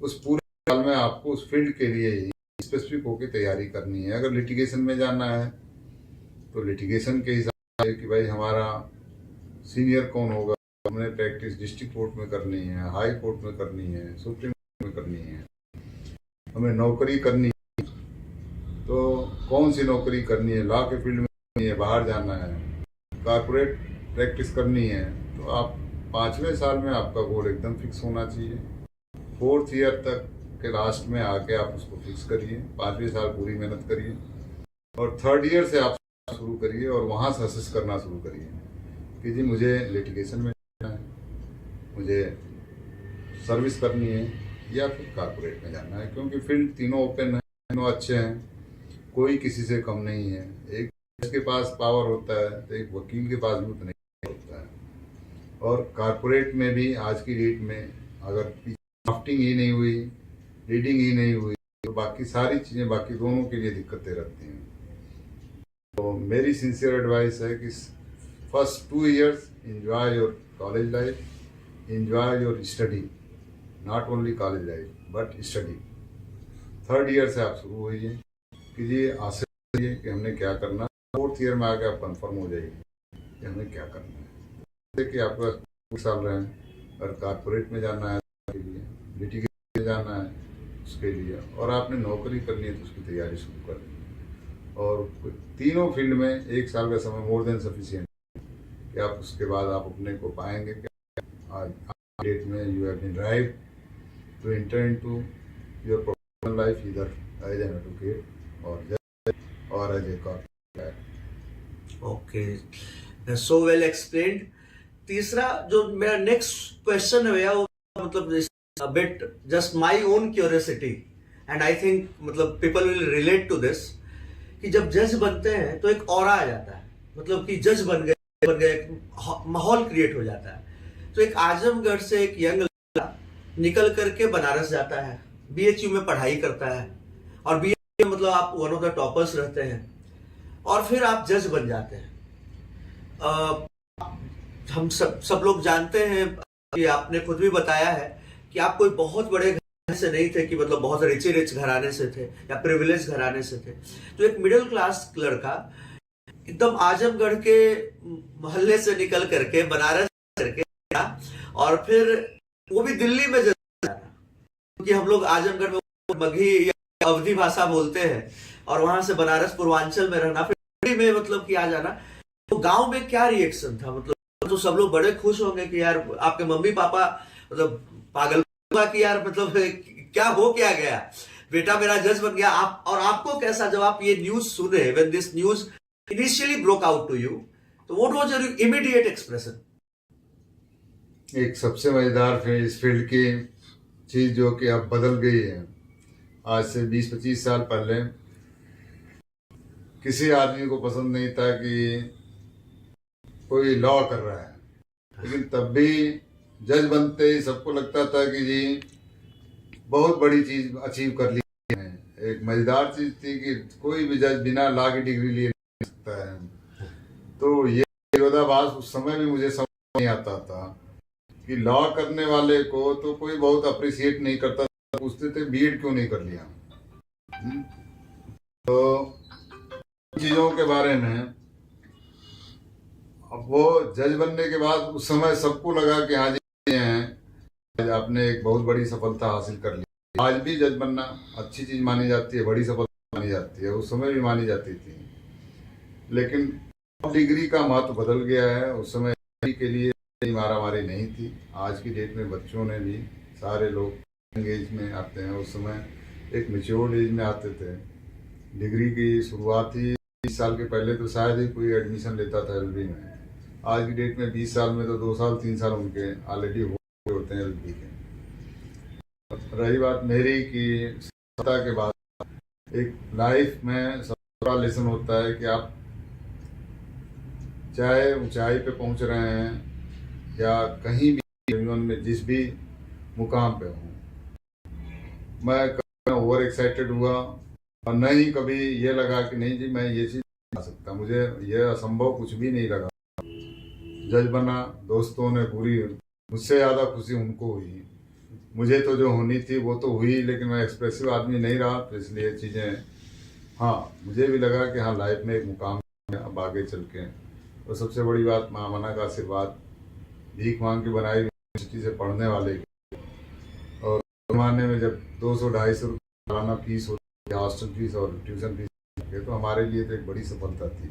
उस पूरे साल में आपको उस फील्ड के लिए ही स्पेसिफिक होकर तैयारी करनी है। अगर लिटिगेशन में जाना है तो लिटिगेशन के हिसाब से कि भाई हमारा सीनियर कौन होगा, हमने प्रैक्टिस डिस्ट्रिक्ट कोर्ट में करनी है, हाई कोर्ट में करनी है, सुप्रीम कोर्ट में करनी है। हमें नौकरी करनी है तो कौन सी नौकरी करनी है, लॉ के फील्ड में करनी है, बाहर जाना है, कारपोरेट प्रैक्टिस करनी है, तो आप 5वें साल में आपका गोल एकदम फिक्स होना चाहिए। 4th ईयर तक के लास्ट में आके आप उसको फिक्स करिए, 5वें साल पूरी मेहनत करिए और 3rd ईयर से आप शुरू करिए और वहाँ से असेस करना शुरू करिए कि जी मुझे लिटिगेशन में जाना है, मुझे सर्विस करनी है या फिर कारपोरेट में जाना है, क्योंकि फील्ड तीनों ओपन है, तीनों अच्छे हैं, कोई किसी से कम नहीं है। एक के पास पावर होता है तो एक वकील के पास भी उतना ही होता है। और कारपोरेट में भी आज की डेट में अगर ड्राफ्टिंग ही नहीं हुई, रीडिंग ही नहीं हुई, तो बाकी सारी चीज़ें बाकी दोनों के लिए दिक्कतें रहती हैं। तो मेरी सिंसियर एडवाइस है कि first 2 years enjoy your college life, enjoy your study, not only college life but study। 3rd year से आप शुरू होइए कि जी आशा करिए कि हमने क्या करना। 4th ईयर में आके आप कंफर्म हो जाइए कि हमें क्या करना है। जैसे कि आपका 2 साल रहे हैं और कारपोरेट में जाना है उसके लिए, लिटिगेशन में जाना है उसके लिए, और आपने नौकरी करनी है तो उसकी तैयारी शुरू कर दी। और तीनों फील्ड में 1 साल का समय मोर देन सफिशिएंट कि आप उसके बाद आप अपने को पाएंगे कि आज डेट में you have been drive to enter into your professional life either as an advocate और as a corporate. Okay, so well explained. तीसरा जो मेरा नेक्स्ट क्वेश्चन है भैया, वो मतलब a bit just my own curiosity and I think मतलब people will relate to this कि जब जज बनते हैं तो एक ऑरा आ जाता है, मतलब कि जज बन गए, एक माहौल क्रिएट हो जाता है। तो एक आजमगढ़ से एक यंग लड़का निकल करके बनारस जाता है, BHU में पढ़ाई करता है और BHU में मतलब आप वन ऑफ द टॉपर्स रहते हैं और फिर आप जज बन जाते हैं। हम सब लोग जानते हैं कि आपने खुद भी बताया है कि आप कोई बहुत बड़े घराने से नहीं थे, कि मतलब बहुत रिच घराने से थे या प्रिविलेज घराने से थे। तो एक मिडिल क्लास लड़का एकदम आजमगढ़ के मोहल्ले से निकल करके बनारस करके और फिर वो भी दिल्ली में जाना, क्योंकि हम लोग आजमगढ़ में मगही या अवधी भाषा बोलते हैं और वहां से बनारस पूर्वांचल में रहना, फिर दिल्ली में मतलब कि आ जाना। तो गांव में क्या रिएक्शन था? मतलब तो सब लोग बड़े खुश होंगे कि यार आपके मम्मी पापा मतलब पागल कि यार मतलब क्या गया, बेटा मेरा जज बन गया। आप और आपको कैसा जब आप ये न्यूज सुने, when this news initially broke out to you, तो what was your immediate expression? एक सबसे मजेदार इस फील्ड की चीज जो कि अब बदल गई है, आज से 20-25 साल पहले किसी आदमी को पसंद नहीं था कि कोई लॉ कर रहा है, लेकिन तब भी जज बनते ही सबको लगता था कि जी बहुत बड़ी चीज अचीव कर ली है। एक मजेदार चीज थी कि कोई भी जज बिना लॉ की डिग्री लिए नहीं सकता है। तो ये विरोधाभास उस समय भी मुझे समझ नहीं आता था कि लॉ करने वाले को तो कोई बहुत अप्रिशिएट नहीं करता, पूछते थे बीएड क्यों नहीं कर लिया। तो चीजों के बारे में अब वो जज बनने के बाद उस समय सबको लगा कि हाँ जी ये हैं, आपने एक बहुत बड़ी सफलता हासिल कर ली। आज भी जज बनना अच्छी चीज मानी जाती है, बड़ी सफलता मानी जाती है, उस समय भी मानी जाती थी। लेकिन अब डिग्री का महत्व बदल गया है। उस समय डिग्री के लिए मारामारी नहीं थी। आज की डेट में बच्चों ने भी, सारे लोग एज में आते हैं, उस समय एक मेच्योर्ड एज में आते थे। डिग्री की शुरुआत ही 20 साल के पहले तो शायद ही कोई एडमिशन लेता था एलबी में। आज की डेट में 20 साल में तो 2 साल 3 साल उनके ऑलरेडी होते हैं एलबी के। रही बात मेरी कि सफलता के बाद एक लाइफ में सबसे बड़ा लेसन होता है कि आप चाहे ऊंचाई पे पहुंच रहे हैं या कहीं भी जीवन में जिस भी मुकाम पे हूँ, मैं कभी ओवर एक्साइटेड हुआ और नहीं कभी ये लगा कि नहीं जी मैं ये चीज़ नहीं कर सकता, मुझे ये असंभव कुछ भी नहीं लगा। जज बना, दोस्तों ने पूरी, मुझसे ज़्यादा खुशी उनको हुई। मुझे तो जो होनी थी वो तो हुई, लेकिन मैं एक्सप्रेसिव आदमी नहीं रहा, तो इसलिए चीज़ें, हाँ मुझे भी लगा कि हाँ लाइफ में एक मुकाम है अब आगे चल के। और सबसे बड़ी बात माँ मना का आशीर्वाद, भीख मांग के बनाई यूनिवर्सिटी से पढ़ने वाले की। और जमाने में जब 200-250 रुपये सालाना फीस होती है, हॉस्टल फीस और ट्यूशन फीस, तो हमारे लिए तो एक बड़ी सफलता थी।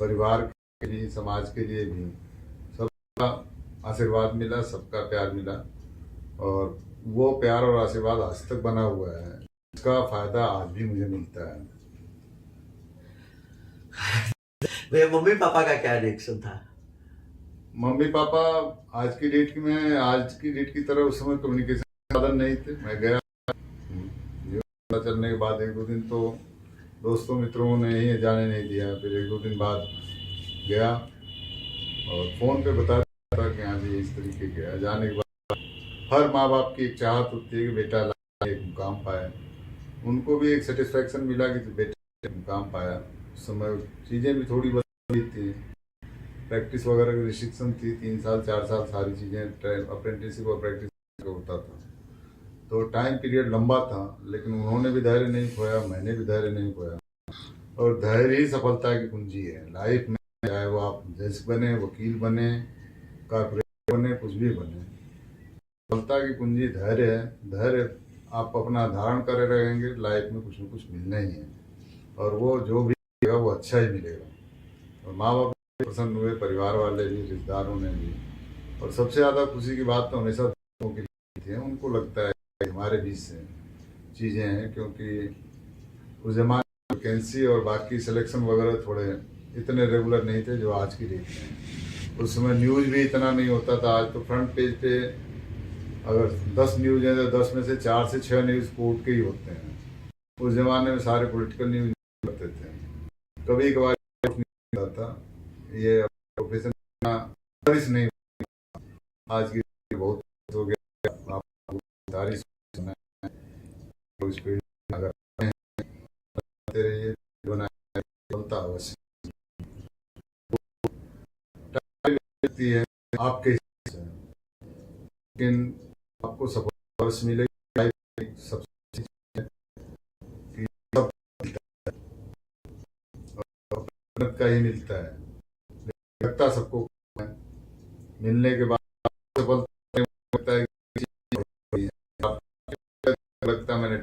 परिवार के लिए, समाज के लिए भी सबका आशीर्वाद मिला, सबका प्यार मिला, और वो प्यार और आशीर्वाद आज तक बना हुआ है। इसका फायदा आज भी मुझे मिलता है। मेरे मम्मी पापा का क्या रिएक्शन था? मम्मी पापा आज की डेट की तरह उस समय कम्युनिकेशन साधन नहीं थे। मैं गया, पता चलने के बाद 1-2 दिन तो दोस्तों मित्रों ने ही जाने नहीं दिया। फिर 1-2 दिन बाद गया और फ़ोन पे बता था कि हाँ जी इस तरीके गया। जाने के बाद हर माँ बाप की एक चाहत होती है कि बेटा एक मुकाम पाए। उनको भी एक सेटिस्फैक्शन मिला कि बेटा मुकाम पाया। उस समय चीज़ें भी थोड़ी बदली थी, प्रैक्टिस वगैरह की रिस्ट्रिक्शन थी, 3 साल 4 साल सारी चीज़ें अप्रेंटिसशिप और प्रैक्टिस होता था, तो टाइम पीरियड लंबा था। लेकिन उन्होंने भी धैर्य नहीं खोया, मैंने भी धैर्य नहीं खोया, और धैर्य ही सफलता की कुंजी है लाइफ में। चाहे वो आप जज बने, वकील बने, कारपोरेटर बने, कुछ भी बने, सफलता की कुंजी धैर्य है। धैर्य आप अपना धारण करे रहेंगे, लाइफ में कुछ न कुछ मिलना ही है, और वो जो भी मिलेगा वो अच्छा ही मिलेगा। और माँ बाप प्रसन्न हुए, परिवार वाले भी, रिश्तेदारों ने भी। और सबसे ज़्यादा खुशी की बात तो हमेशा दोस्तों की थी। उनको लगता है कि हमारे बीच से चीज़ें हैं, क्योंकि उस जमाने में वैकेंसी और बाकी सिलेक्शन वगैरह थोड़े इतने रेगुलर नहीं थे जो आज की डेट में। उस समय न्यूज़ भी इतना नहीं होता था। आज तो फ्रंट पेज पे अगर 10 न्यूज़ हैं तो 10 में से 4 से 6 न्यूज़ कोर्ट के ही होते हैं। उस ज़माने में सारे पॉलिटिकल न्यूज़ करते थे, कभी कभार नहीं होता। ये प्रोफेशन नहीं, आज की बहुत हो गया। आप तारीफ सुना है, तो इस पे अगर रहिए बोलता अवश्य है आपके, लेकिन आपको सफलता अवश्य मिलेगी। सबसे का ही मिलता है, लगता सबको मिलने के बाद सफलता लगता है। लगता मैंने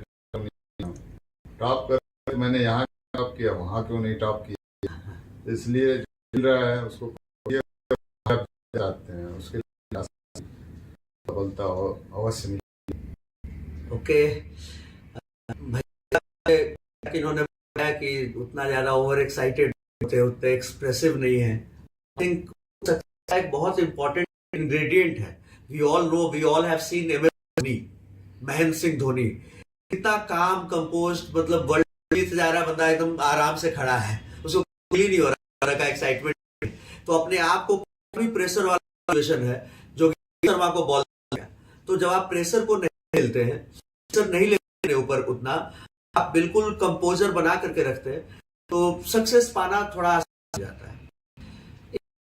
टॉप कर, मैंने यहाँ टॉप किया, वहाँ क्यों नहीं टॉप किया, इसलिए मिल रहा है उसको जाते हैं, उसके लिए सफलता अवश्य मिलेगी। ओके, भैया इन्होंने बताया कि उतना ज़्यादा ओवर एक्साइटेड होते, उतने एक्सप्रेसिव नहीं है। आई थिंक एक बहुत इंपॉर्टेंट इंग्रेडिएंट है। We all know, we all have seen Dhoni, Mahendra Singh Dhoni, कितना काम कंपोज, मतलब वर्ल्ड जीत जा रहा बंदा एकदम आराम से खड़ा है, उसको फील नहीं हो रहा का एक्साइटमेंट। तो अपने आप को कोई प्रेशर वाला सिचुएशन है जो शर्मा को बॉल किया, तो जब आप प्रेशर को नहीं लेते हैं, प्रेशर नहीं लेते ऊपर उतना, आप बिल्कुल कंपोजर बना करके रखते हैं, तो सक्सेस पाना थोड़ा आसान हो जाता है।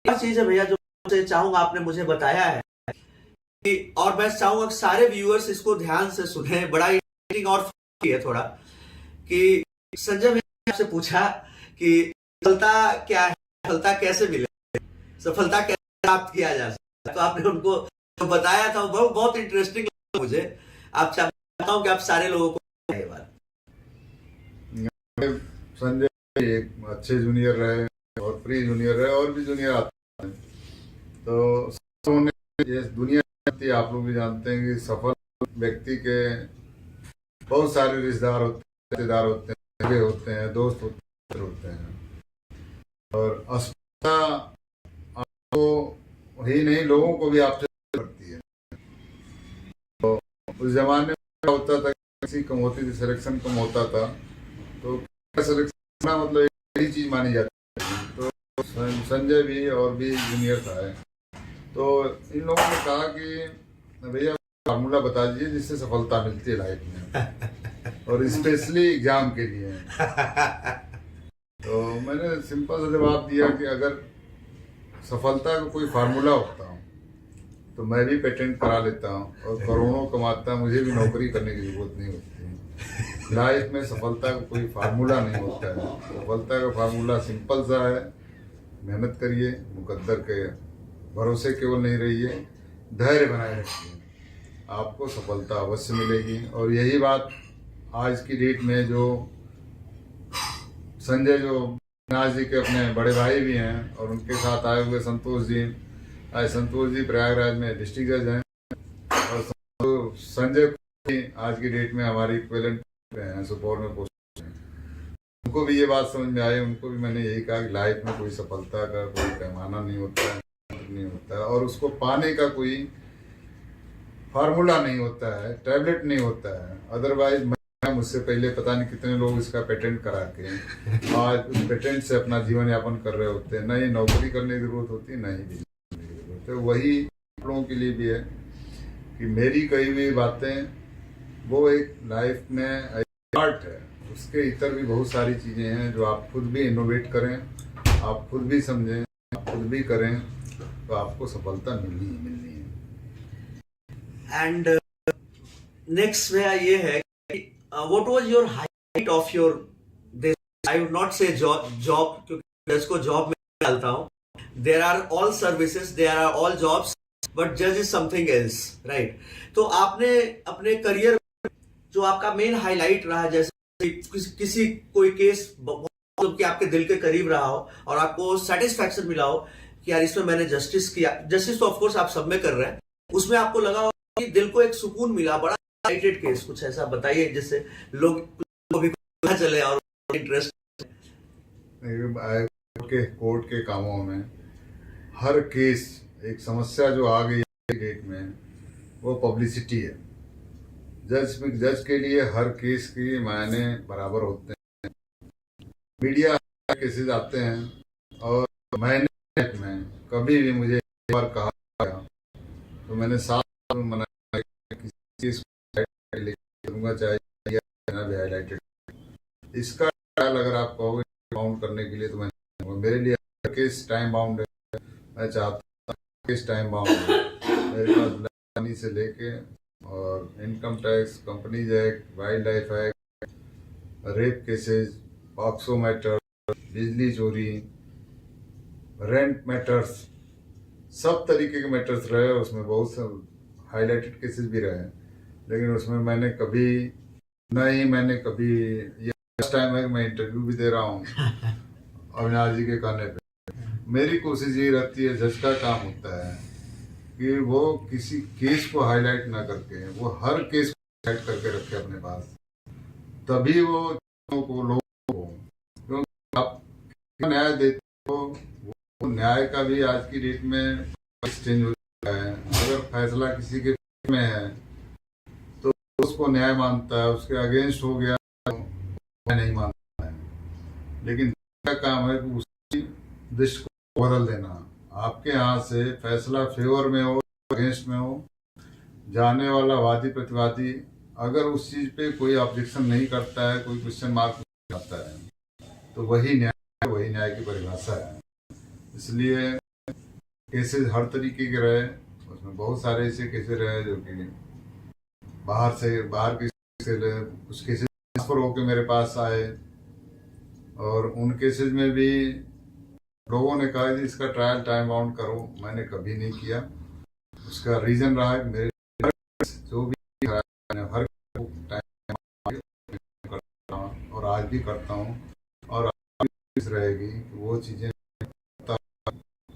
एक चीज है भैया जो चाहूंगा, आपने मुझे बताया है कि, और मैं चाहूंगा कि सारे व्यूअर्स इसको ध्यान से सुने, बड़ा इंटरेस्टिंग और फनी है थोड़ा, कि संजय भैया आपसे पूछा कि सफलता क्या है, सफलता कैसे मिले, सफलता कैसे प्राप्त किया जा सकता है। तो आपने उनको जो बताया था वो बहुत इंटरेस्टिंग लगा मुझे। आप चाहता हूँ कि आप सारे लोगों को ये बात। संजय एक अच्छे जूनियर रहे और प्री जूनियर रहे और भी जूनियर आते हैं, तो ये दुनिया जानती है, आप लोग भी जानते हैं कि सफल व्यक्ति के बहुत सारे रिश्तेदार होते हैं, सगे होते हैं, दोस्त होते हैं, और असफलता आपको ही नहीं लोगों को भी आपसे करती है। तो उस जमाने में क्या होता था, किसी कम होती थी, सिलेक्शन कम होता था, तो सिलेक्शन मतलब यही चीज मानी जाती है। तो संजय भी और भी जूनियर था है, तो इन लोगों ने कहा कि भैया फार्मूला बता दीजिए जिससे सफलता मिलती है लाइफ में और स्पेशली एग्जाम के लिए। तो मैंने सिंपल सा जवाब दिया कि अगर सफलता का कोई फार्मूला होता तो मैं भी पेटेंट करा लेता हूँ और करोड़ों कमाता, मुझे भी नौकरी करने की जरूरत नहीं होती। लाइफ में सफलता का कोई फार्मूला नहीं होता है। सफलता का फार्मूला सिंपल सा है, मेहनत करिए, मुकद्दर के भरोसे केवल नहीं रहिए, धैर्य बनाए रखिए, आपको सफलता अवश्य मिलेगी। और यही बात आज की डेट में जो संजय जो नाज जी के अपने बड़े भाई भी हैं और उनके साथ आए हुए संतोष जी, आज संतोष जी प्रयागराज में डिस्ट्रिक्ट जज हैं, और संजय आज की डेट में हमारी इक्विवेलेंट हैं, सुपौल में पोस्ट हैं। उनको भी ये बात समझ में आई, उनको भी मैंने यही कहा कि लाइफ में कोई सफलता का कोई पैमाना नहीं होता है, और उसको पाने का कोई फार्मूला नहीं होता है, टैबलेट नहीं होता है। अदरवाइज मैं मुझसे पहले पता नहीं कितने लोग इसका पेटेंट करा के आज उस पेटेंट से अपना जीवन यापन कर रहे होते हैं। न ही नौकरी करने की जरूरत होती है, न ही बिजनेस करने की जरूरत है। वही लोगों के लिए भी है कि मेरी कही हुई बातें वो एक लाइफ में आर्ट है, उसके इतर भी बहुत सारी चीज़ें हैं जो आप खुद भी इनोवेट करें, आप खुद भी समझें, आप खुद भी करें, तो आपको सफलता मिलनी ही मिलनी है। एंड नेक्स्ट मेरा ये है कि what was your height of your this, I would not say job क्योंकि जज को जॉब में डालता हूँ। There are all services, there are all jobs, but जज इज समथिंग एल्स, राइट। तो आपने अपने करियर जो आपका मेन हाईलाइट रहा, जैसे किसी कोई केस कि आपके दिल के करीब रहा हो और आपको सेटिस्फैक्शन मिला हो कि यार इसमें मैंने जस्टिस किया, जस्टिस तो ऑफकोर्स आप सब में कर रहे हैं, उसमें आपको लगा हो कि दिल को एक सुकून मिला, बड़ा हाईलाइटेड केस कुछ ऐसा बताइए जिससे लोग को भी पता चले और इंटरेस्ट। कोर्ट के कामों में हर केस एक समस्या जो आ गई डेट में वो पब्लिसिटी है। जज के लिए हर केस के मायने बराबर होते हैं। मीडिया केसेस आते हैं और मैंने में कभी भी मुझे एक बार कहा गया तो मैंने साथ में मनाया किसी चीज को चाहिए हाईलाइटेड। इसका अगर आप कहोगे बाउंड करने के लिए तो मैं मेरे लिए केस टाइम बाउंड है। मैं चाहता हूँ केस टाइम बाउंड है। मेरे पास से लेके और income tax, companies act, wild life act, rape cases, POCSO matter, बिजली चोरी, रेंट मैटर्स, सब तरीके के मैटर्स रहे। उसमें बहुत से हाईलाइटेड केसेस भी रहे, लेकिन उसमें मैंने कभी ये फर्स्ट टाइम है मैं इंटरव्यू भी दे रहा हूँ अविनाश जी के कहने पे। मेरी कोशिश ये रहती है, जज का काम होता है कि वो किसी केस को हाईलाइट ना करके वो हर केस को हाईलाइट करके रखे अपने पास, तभी वो लोगों को, क्योंकि आप न्याय देते हो, वो न्याय का भी आज की डेट में चेंज हो चुका है। अगर फैसला किसी के में है तो उसको न्याय मानता है, उसके अगेंस्ट हो गया तो न्याय नहीं मानता है। लेकिन काम है कि उसकी दृष्टि को बदल देना। आपके यहाँ से फैसला फेवर में हो, अगेंस्ट में हो, जाने वाला वादी प्रतिवादी अगर उस चीज पे कोई ऑब्जेक्शन नहीं करता है, कोई क्वेश्चन मार्क नहीं करता है, तो वही न्याय की परिभाषा है। इसलिए केसेस हर तरीके के रहे, उसमें बहुत सारे ऐसे केसेस रहे जो कि बाहर के कुछ केसेस ट्रांसफर होकर मेरे पास आए, और उन केसेस में भी लोगों ने कहा कि इसका ट्रायल टाइम बाउंड करो, मैंने कभी नहीं किया। उसका रीजन रहा है मेरे जो भी मैंने हर टाइम करता हूँ और आज भी करता हूँ और आज भी रहेगी वो चीजें।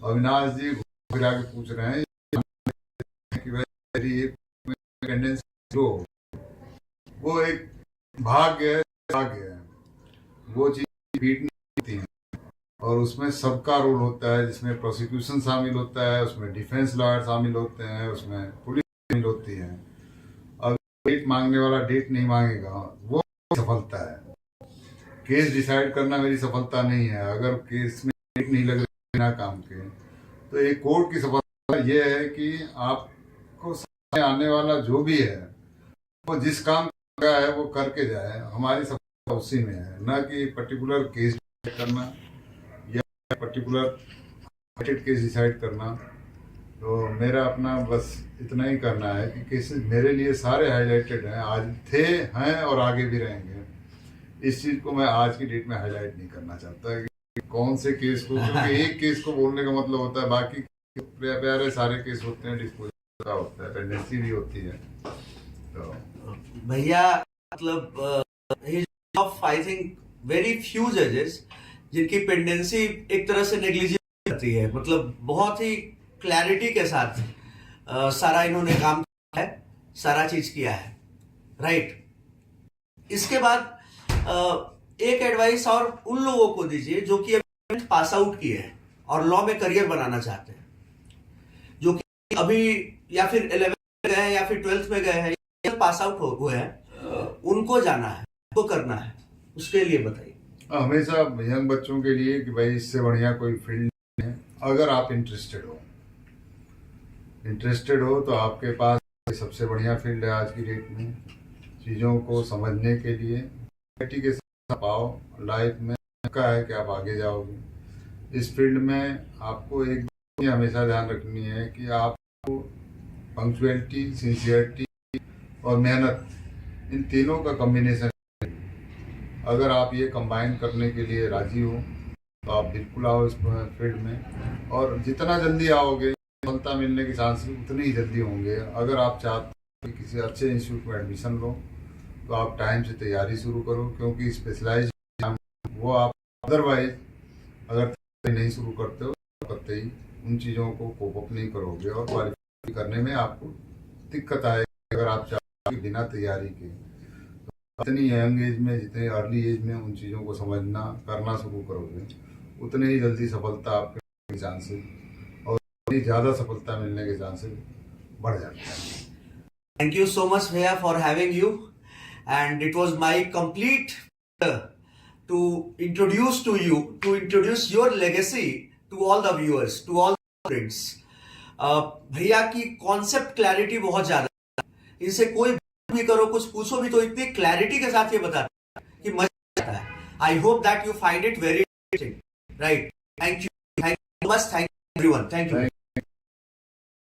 अविनाश जी घुरा के पूछ रहे हैं कि भाई मेरी एक टेंडेंसी वो एक भाग्य है, वो चीज बीट नहीं होती है और उसमें सबका रोल होता है, जिसमें प्रोसिक्यूशन शामिल होता है, उसमें डिफेंस लॉयर शामिल होते हैं, उसमें पुलिस शामिल होती है। अब डेट मांगने वाला डेट नहीं मांगेगा, वो सफलता है। केस डिसाइड करना मेरी सफलता नहीं है। अगर केस में डेट नहीं लग रही बिना काम के, तो एक कोर्ट की सफलता ये है कि आपको सामने आने वाला जो भी है वो जिस काम का है वो करके जाए। हमारी सफलता उसी में है, न कि पर्टिकुलर केस करना या पर्टिकुलर केस डिसाइड करना। तो मेरा अपना बस इतना ही करना है कि केसेस मेरे लिए सारे हाईलाइटेड हैं, आज थे, हैं और आगे भी रहेंगे। इस चीज़ को मैं आज की डेट में हाईलाइट नहीं करना चाहता कि कौन से केस को, क्योंकि एक केस को बोलने का मतलब होता है बाकी प्यारे सारे केस होते हैं, डिस्पोजल का होता है, पेंडेंसी भी होती है। तो भैया मतलब आई थिंक वेरी फ्यू जजेस जिनकी पेंडेंसी एक तरह से नेग्लिजिबल रहती है, मतलब बहुत ही क्लैरिटी के साथ सारा इन्होंने काम किया है, सारा चीज किया है, राइट। इसके बाद एक एडवाइस और उन लोगों को दीजिए जो कि अभी पास आउट किए हैं और लॉ में करियर बनाना चाहते हैं, जो कि अभी या फिर 11th में गए हैं या फिर 12th में गए हैं, पास आउट हुए हैं, उनको जाना है, उनको करना है, उसके लिए बताइए। हमेशा यंग बच्चों के लिए कि भाई इससे बढ़िया कोई फील्ड नहीं है। अगर आप इंटरेस्टेड हो तो आपके पास सबसे बढ़िया फील्ड है आज की डेट में। चीज़ों को समझने के लिए के साथ पाओ, लाइफ में का है कि आप आगे जाओगे। इस फील्ड में आपको एक चीज़ हमेशा ध्यान रखनी है कि आपको पंक्चुअलिटी, सिंसियरिटी और मेहनत, इन तीनों का कॉम्बिनेशन, अगर आप ये कंबाइन करने के लिए राजी हो तो आप बिल्कुल आओ इस फील्ड में। और जितना जल्दी आओगे सफलता मिलने के चांसेस उतने ही जल्दी होंगे। अगर आप चाहते हैं कि किसी अच्छे इंस्टीट्यूट में एडमिशन लो तो आप टाइम से तैयारी शुरू करो, क्योंकि स्पेशलाइज वो आप अदरवाइज अगर नहीं शुरू करते हो तो करते ही उन चीज़ों को कोप अप नहीं करोगे और क्वालिफाई करने में आपको दिक्कत आएगी। अगर आप चाहते बिना तैयारी के, तो इतनी यंग एज में, जितने अर्ली एज में उन चीज़ों को समझना करना शुरू करोगे, उतने ही जल्दी सफलता आपके चांसेस और उतनी ज़्यादा सफलता मिलने के चांसेस बढ़ जाते हैं। थैंक यू सो मच भैया for having you, and it was my complete to introduce your legacy to all the viewers, to all the friends. भैया की कॉन्सेप्ट क्लैरिटी बहुत ज्यादा है, इनसे कोई भी करो, कुछ पूछो भी तो इतनी क्लैरिटी के साथ ये बताता है कि मजा आता है। I hope that you find it very interesting, right. Thank you, thank you much, thank you everyone, thank you.